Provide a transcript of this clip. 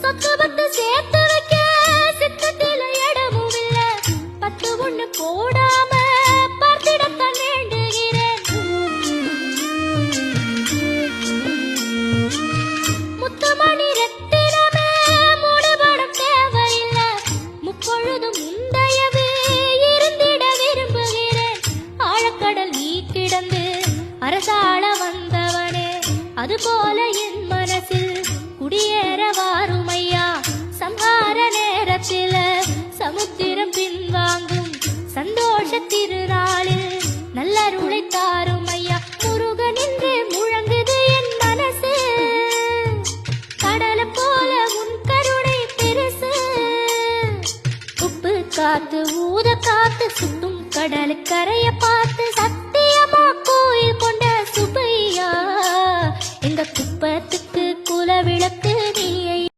சொத்து பத்து சேர்த்து வைக்க சித்தத்தில இடமும் இல்ல. 10 ஒண்ணு போடாம பார்த்திடத்தான் வேண்டுகிறேன். முத்துமணி ரத்தினமே மூடுபடம் தேவையில்ல. முப்பொழுதும் முந்தையவே இருந்திட விரும்புகிறேன். ஆழக்கடல் நீ கிடந்து அரசாள வந்தவனே, அதுபோல என் மனசில் குடியேற வாருமையா. சம்ஹார நேரத்தில சமுத்திரம் பின்வாங்கும் சந்தோஷ திருநாளில் நல்லருளை தாரும் ஐயா. முருகன் என்று முழங்குது என் மனசு, கடலை போல உன் கருணை பெருசு. உப்பு காத்து ஊத காத்து சுத்தும் கடலு கரைய பார்த்து சத்தியமா கோயில் கொண்ட சுப்பையா. எங்க குப்பத்துக்கு குலவிளக்கு